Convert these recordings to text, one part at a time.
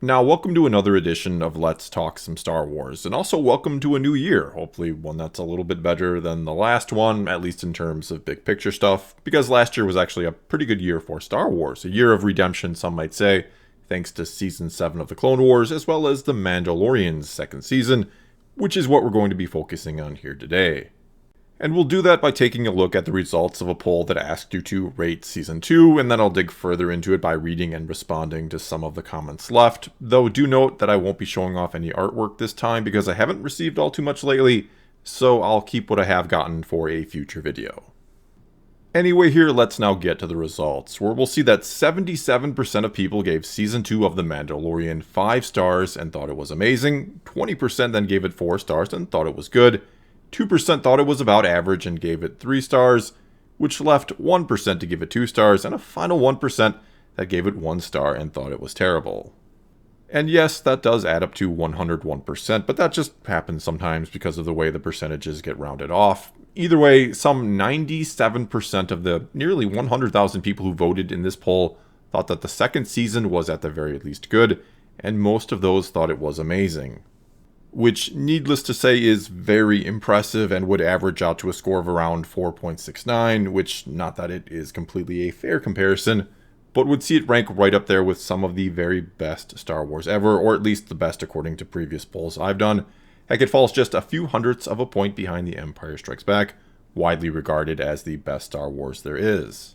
Now, welcome to another edition of Let's Talk Some Star Wars, and also welcome to a new year, hopefully one that's a little bit better than the last one, at least in terms of big picture stuff, because last year was actually a pretty good year for Star Wars, a year of redemption, some might say, thanks to Season 7 of the Clone Wars, as well as The Mandalorian's second season, which is what we're going to be focusing on here today. And we'll do that by taking a look at the results of a poll that asked you to rate Season 2, and then I'll dig further into it by reading and responding to some of the comments left, though do note that I won't be showing off any artwork this time because I haven't received all too much lately, so I'll keep what I have gotten for a future video. Anyway, here let's now get to the results, where we'll see that 77% of people gave Season 2 of The Mandalorian 5 stars and thought it was amazing, 20% then gave it 4 stars and thought it was good, 2% thought it was about average and gave it 3 stars, which left 1% to give it 2 stars, and a final 1% that gave it 1 star and thought it was terrible. And yes, that does add up to 101%, but that just happens sometimes because of the way the percentages get rounded off. Either way, some 97% of the nearly 100,000 people who voted in this poll thought that the second season was at the very least good, and most of those thought it was amazing. Which, needless to say, is very impressive and would average out to a score of around 4.69, which, not that it is completely a fair comparison, but would see it rank right up there with some of the very best Star Wars ever, or at least the best according to previous polls I've done. Heck, it falls just a few hundredths of a point behind The Empire Strikes Back, widely regarded as the best Star Wars there is.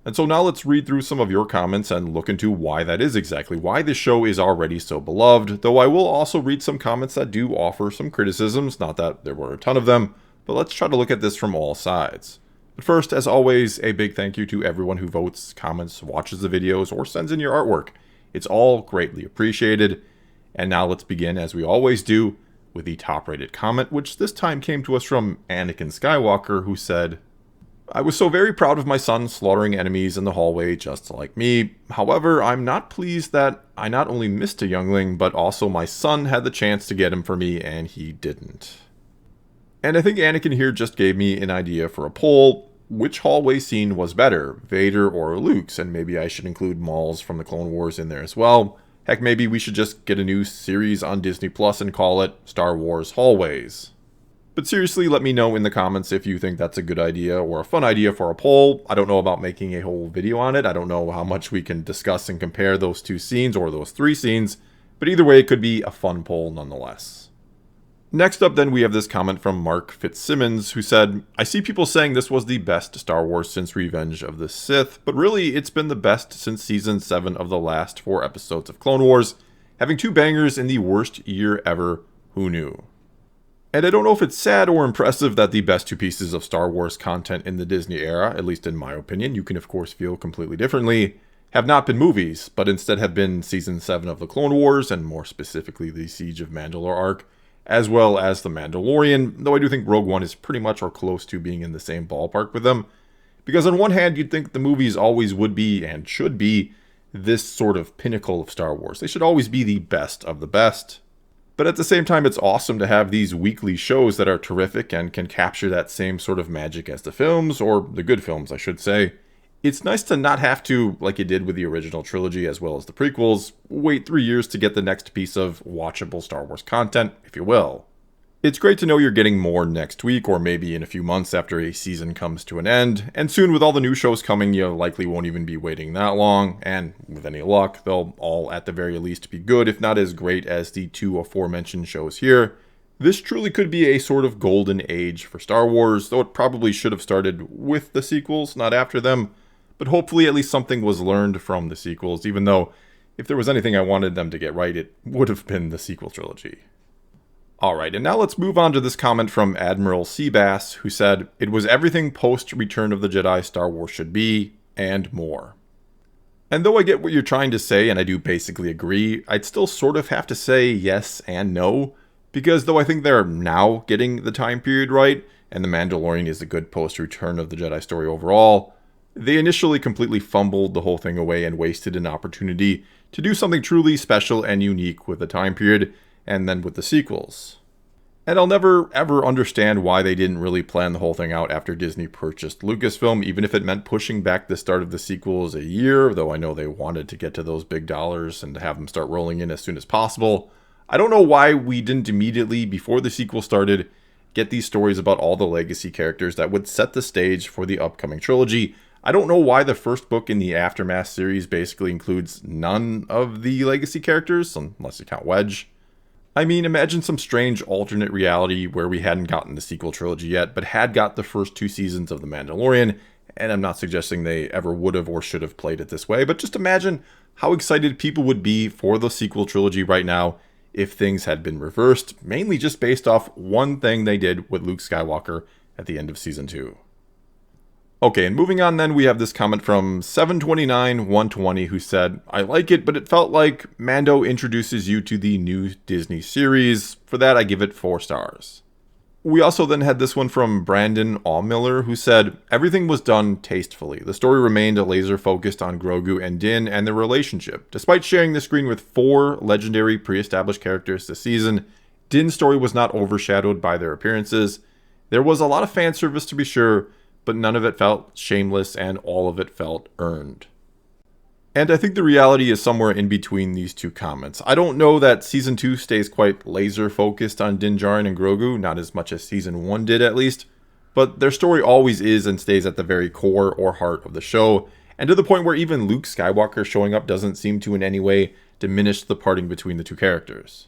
And so now let's read through some of your comments and look into why that is exactly, why this show is already so beloved, though I will also read some comments that do offer some criticisms, not that there were a ton of them, but let's try to look at this from all sides. But first, as always, a big thank you to everyone who votes, comments, watches the videos, or sends in your artwork. It's all greatly appreciated. And now let's begin, as we always do, with the top-rated comment, which this time came to us from Anakin Skywalker, who said, "I was so very proud of my son slaughtering enemies in the hallway just like me. However, I'm not pleased that I not only missed a youngling, but also my son had the chance to get him for me and he didn't." And I think Anakin here just gave me an idea for a poll. Which hallway scene was better, Vader or Luke's? And maybe I should include Maul's from the Clone Wars in there as well. Heck, maybe we should just get a new series on Disney Plus and call it Star Wars Hallways. But seriously, let me know in the comments if you think that's a good idea or a fun idea for a poll. I don't know about making a whole video on it. I don't know how much we can discuss and compare those two scenes or those 3 scenes. But either way, it could be a fun poll nonetheless. Next up then, we have this comment from Mark Fitzsimmons, who said, "I see people saying this was the best Star Wars since Revenge of the Sith, but really it's been the best since Season 7 of the last 4 episodes of Clone Wars. Having 2 bangers in the worst year ever, who knew?" And I don't know if it's sad or impressive that the best 2 pieces of Star Wars content in the Disney era, at least in my opinion, you can of course feel completely differently, have not been movies, but instead have been Season 7 of the Clone Wars, and more specifically the Siege of Mandalore arc, as well as The Mandalorian, though I do think Rogue One is pretty much or close to being in the same ballpark with them. Because on one hand, you'd think the movies always would be, and should be, this sort of pinnacle of Star Wars. They should always be the best of the best. But at the same time, it's awesome to have these weekly shows that are terrific and can capture that same sort of magic as the films, or the good films, I should say. It's nice to not have to, like it did with the original trilogy as well as the prequels, wait 3 years to get the next piece of watchable Star Wars content, if you will. It's great to know you're getting more next week, or maybe in a few months after a season comes to an end, and soon with all the new shows coming, you likely won't even be waiting that long, and with any luck, they'll all at the very least be good, if not as great as the 2 aforementioned shows here. This truly could be a sort of golden age for Star Wars, though it probably should have started with the sequels, not after them, but hopefully at least something was learned from the sequels, even though if there was anything I wanted them to get right, it would have been the sequel trilogy. Alright, and now let's move on to this comment from Admiral Seabass, who said, "It was everything post-Return of the Jedi Star Wars should be, and more." And though I get what you're trying to say, and I do basically agree, I'd still sort of have to say yes and no, because though I think they're now getting the time period right, and The Mandalorian is a good post-Return of the Jedi story overall, they initially completely fumbled the whole thing away and wasted an opportunity to do something truly special and unique with the time period, and then with the sequels. And I'll never ever understand why they didn't really plan the whole thing out after Disney purchased Lucasfilm, even if it meant pushing back the start of the sequels a year, though I know they wanted to get to those big dollars and to have them start rolling in as soon as possible. I don't know why we didn't immediately, before the sequel started, get these stories about all the legacy characters that would set the stage for the upcoming trilogy. I don't know why the first book in the Aftermath series basically includes none of the legacy characters, unless you count Wedge. I mean, imagine some strange alternate reality where we hadn't gotten the sequel trilogy yet, but had got the first 2 seasons of The Mandalorian, and I'm not suggesting they ever would have or should have played it this way, but just imagine how excited people would be for the sequel trilogy right now if things had been reversed, mainly just based off one thing they did with Luke Skywalker at the end of Season 2. Okay, and moving on then, we have this comment from 729-120 who said, I like it, but it felt like Mando introduces you to the new Disney series. For that, I give it 4 stars. We also then had this one from Brandon Allmiller who said, everything was done tastefully. The story remained laser focused on Grogu and Din and their relationship. Despite sharing the screen with 4 legendary pre-established characters this season, Din's story was not overshadowed by their appearances. There was a lot of fan service to be sure, but none of it felt shameless and all of it felt earned. And I think the reality is somewhere in between these two comments. I don't know that Season 2 stays quite laser focused on Din Djarin and Grogu, not as much as Season 1 did at least, but their story always is and stays at the very core or heart of the show, and to the point where even Luke Skywalker showing up doesn't seem to in any way diminish the parting between the two characters.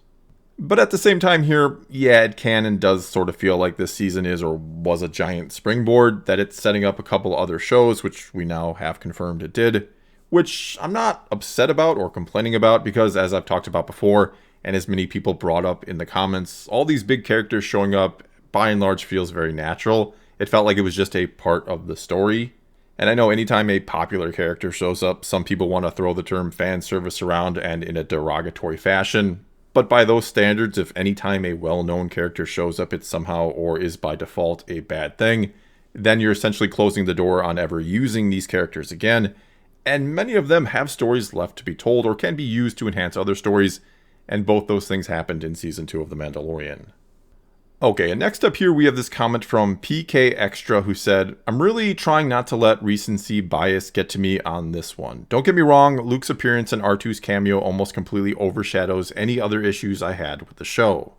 But at the same time here, yeah, it can and does sort of feel like this season is or was a giant springboard, that it's setting up a couple other shows, which we now have confirmed it did, which I'm not upset about or complaining about because, as I've talked about before, and as many people brought up in the comments, all these big characters showing up by and large feels very natural. It felt like it was just a part of the story. And I know anytime a popular character shows up, some people want to throw the term fan service around and in a derogatory fashion. But by those standards, if any time a well-known character shows up, it's somehow or is by default a bad thing, then you're essentially closing the door on ever using these characters again. And many of them have stories left to be told or can be used to enhance other stories, and both those things happened in Season 2 of The Mandalorian. Okay, and next up here we have this comment from PK Extra who said, I'm really trying not to let recency bias get to me on this one. Don't get me wrong, Luke's appearance and R2's cameo almost completely overshadows any other issues I had with the show.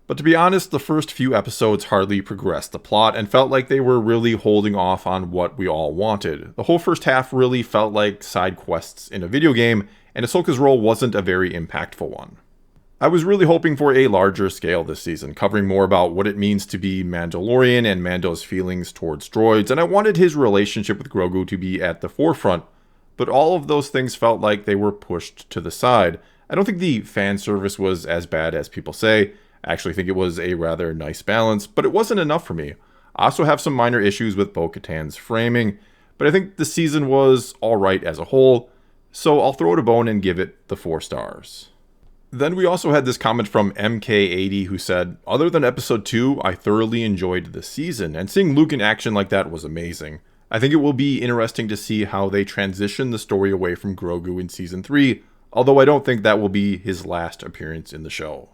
But to be honest, the first few episodes hardly progressed the plot and felt like they were really holding off on what we all wanted. The whole first half really felt like side quests in a video game, and Ahsoka's role wasn't a very impactful one. I was really hoping for a larger scale this season, covering more about what it means to be Mandalorian and Mando's feelings towards droids, and I wanted his relationship with Grogu to be at the forefront, but all of those things felt like they were pushed to the side. I don't think the fan service was as bad as people say. I actually think it was a rather nice balance, but it wasn't enough for me. I also have some minor issues with Bo-Katan's framing, but I think the season was alright as a whole, so I'll throw it a bone and give it the 4 stars. Then we also had this comment from MK80 who said, other than episode 2, I thoroughly enjoyed the season, and seeing Luke in action like that was amazing. I think it will be interesting to see how they transition the story away from Grogu in season 3, although I don't think that will be his last appearance in the show.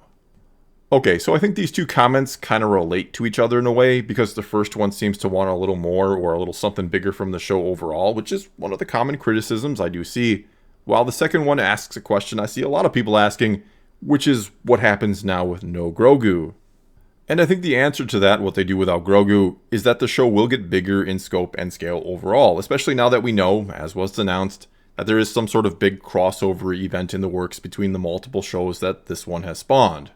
Okay, so I think these two comments kind of relate to each other in a way, because the first one seems to want a little more or a little something bigger from the show overall, which is one of the common criticisms I do see. While the second one asks a question I see a lot of people asking, which is what happens now with no Grogu. And I think the answer to that, what they do without Grogu, is that the show will get bigger in scope and scale overall, especially now that we know, as was announced, that there is some sort of big crossover event in the works between the multiple shows that this one has spawned.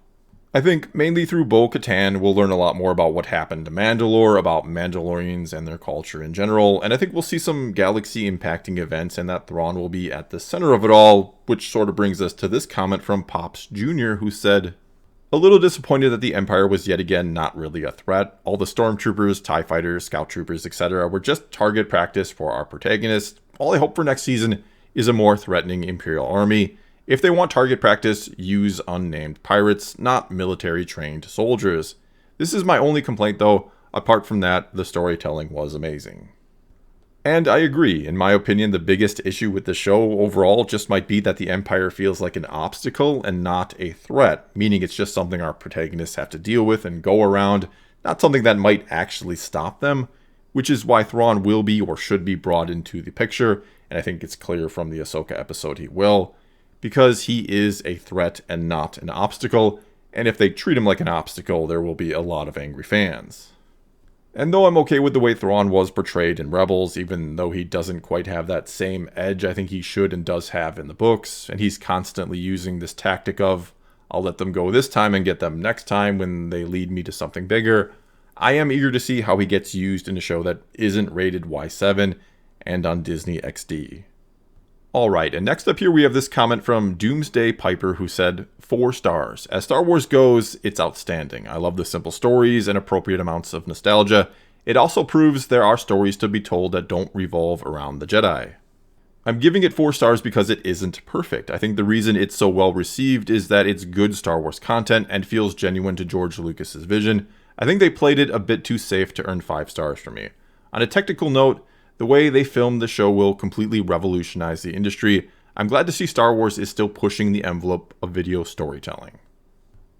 I think mainly through Bo-Katan, we'll learn a lot more about what happened to Mandalore, about Mandalorians and their culture in general, and I think we'll see some galaxy-impacting events, and that Thrawn will be at the center of it all, which sort of brings us to this comment from Pops Jr., who said, a little disappointed that the Empire was yet again not really a threat. All the stormtroopers, TIE fighters, scout troopers, etc. were just target practice for our protagonist. All I hope for next season is a more threatening Imperial army. If they want target practice, use unnamed pirates, not military-trained soldiers. This is my only complaint though. Apart from that, the storytelling was amazing. And I agree. In my opinion, the biggest issue with the show overall just might be that the Empire feels like an obstacle and not a threat, meaning it's just something our protagonists have to deal with and go around, not something that might actually stop them, which is why Thrawn will be or should be brought into the picture, and I think it's clear from the Ahsoka episode he will, because he is a threat and not an obstacle, and if they treat him like an obstacle, there will be a lot of angry fans. And though I'm okay with the way Thrawn was portrayed in Rebels, even though he doesn't quite have that same edge I think he should and does have in the books, and he's constantly using this tactic of, I'll let them go this time and get them next time when they lead me to something bigger, I am eager to see how he gets used in a show that isn't rated Y7 and on Disney XD. Alright, and next up here we have this comment from Doomsday Piper who said, 4 stars. As Star Wars goes, it's outstanding. I love the simple stories and appropriate amounts of nostalgia. It also proves there are stories to be told that don't revolve around the Jedi. I'm giving it 4 stars because it isn't perfect. I think the reason it's so well received is that it's good Star Wars content and feels genuine to George Lucas's vision. I think they played it a bit too safe to earn 5 stars for me. On a technical note, the way they filmed the show will completely revolutionize the industry. I'm glad to see Star Wars is still pushing the envelope of video storytelling.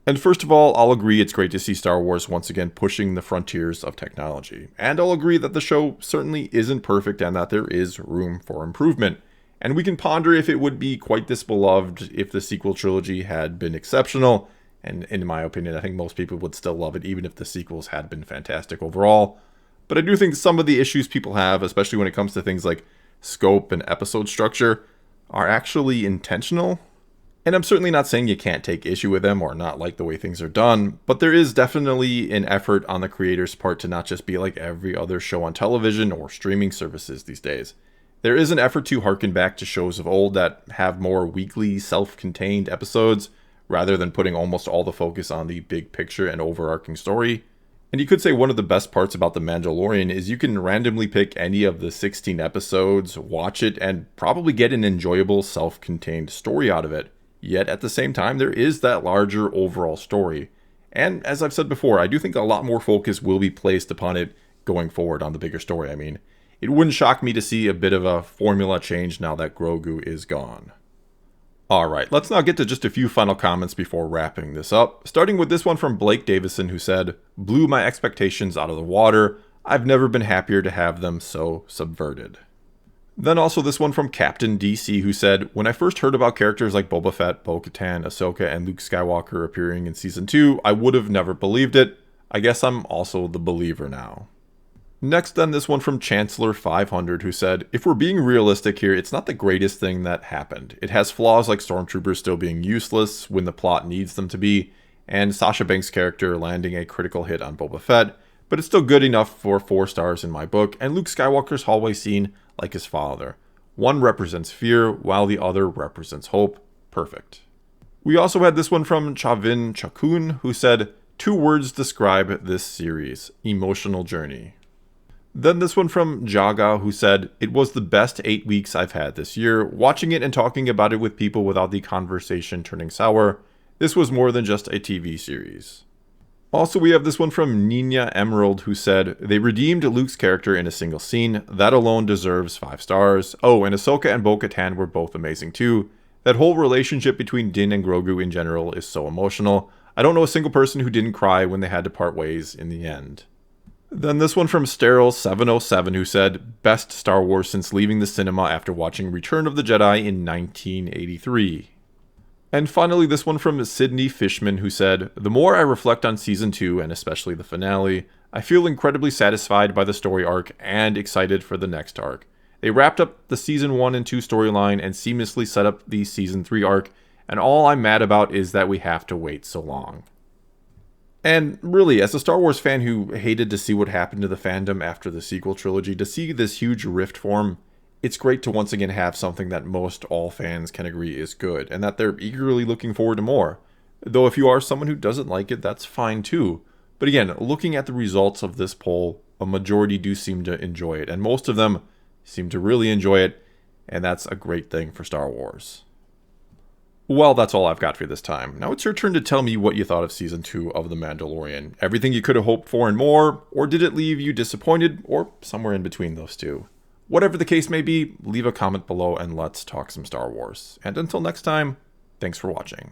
And first of all, I'll agree it's great to see Star Wars once again pushing the frontiers of technology. And I'll agree that the show certainly isn't perfect and that there is room for improvement. And we can ponder if it would be quite this beloved if the sequel trilogy had been exceptional. And in my opinion, I think most people would still love it even if the sequels had been fantastic overall. But I do think some of the issues people have, especially when it comes to things like scope and episode structure, are actually intentional. And I'm certainly not saying you can't take issue with them or not like the way things are done, but there is definitely an effort on the creator's part to not just be like every other show on television or streaming services these days. There is an effort to harken back to shows of old that have more weekly, self-contained episodes, rather than putting almost all the focus on the big picture and overarching story. And you could say one of the best parts about The Mandalorian is you can randomly pick any of the 16 episodes, watch it, and probably get an enjoyable self-contained story out of it. Yet at the same time, there is that larger overall story. And as I've said before, I do think a lot more focus will be placed upon it going forward on the bigger story. I mean, it wouldn't shock me to see a bit of a formula change now that Grogu is gone. Alright, let's now get to just a few final comments before wrapping this up, starting with this one from Blake Davison who said, blew my expectations out of the water. I've never been happier to have them so subverted. Then also this one from Captain DC who said, when I first heard about characters like Boba Fett, Bo-Katan, Ahsoka, and Luke Skywalker appearing in Season 2, I would have never believed it. I guess I'm also the believer now. Next then this one from Chancellor 500 who said, if we're being realistic here, it's not the greatest thing that happened. It has flaws like stormtroopers still being useless when the plot needs them to be, and Sasha Banks' character landing a critical hit on Boba Fett, but it's still good enough for 4 stars in my book, and Luke Skywalker's hallway scene like his father. One represents fear, while the other represents hope. Perfect. We also had this one from Chavin Chakun who said, 2 words describe this series, emotional journey. Then this one from Jaga who said, it was the best 8 weeks I've had this year. Watching it and talking about it with people without the conversation turning sour. This was more than just a TV series. Also we have this one from Nina Emerald who said, they redeemed Luke's character in a single scene. That alone deserves 5 stars. Oh, and Ahsoka and Bo-Katan were both amazing too. That whole relationship between Din and Grogu in general is so emotional. I don't know a single person who didn't cry when they had to part ways in the end. Then this one from Sterile707 who said, best Star Wars since leaving the cinema after watching Return of the Jedi in 1983. And finally this one from Sydney Fishman who said, the more I reflect on Season 2 and especially the finale, I feel incredibly satisfied by the story arc and excited for the next arc. They wrapped up the Season 1 and 2 storyline and seamlessly set up the Season 3 arc, and all I'm mad about is that we have to wait so long. And really, as a Star Wars fan who hated to see what happened to the fandom after the sequel trilogy, to see this huge rift form, it's great to once again have something that most all fans can agree is good, and that they're eagerly looking forward to more. Though if you are someone who doesn't like it, that's fine too. But again, looking at the results of this poll, a majority do seem to enjoy it, and most of them seem to really enjoy it, and that's a great thing for Star Wars. Well, that's all I've got for you this time. Now it's your turn to tell me what you thought of Season 2 of The Mandalorian. Everything you could have hoped for and more, or did it leave you disappointed, or somewhere in between those two? Whatever the case may be, leave a comment below and let's talk some Star Wars. And until next time, thanks for watching.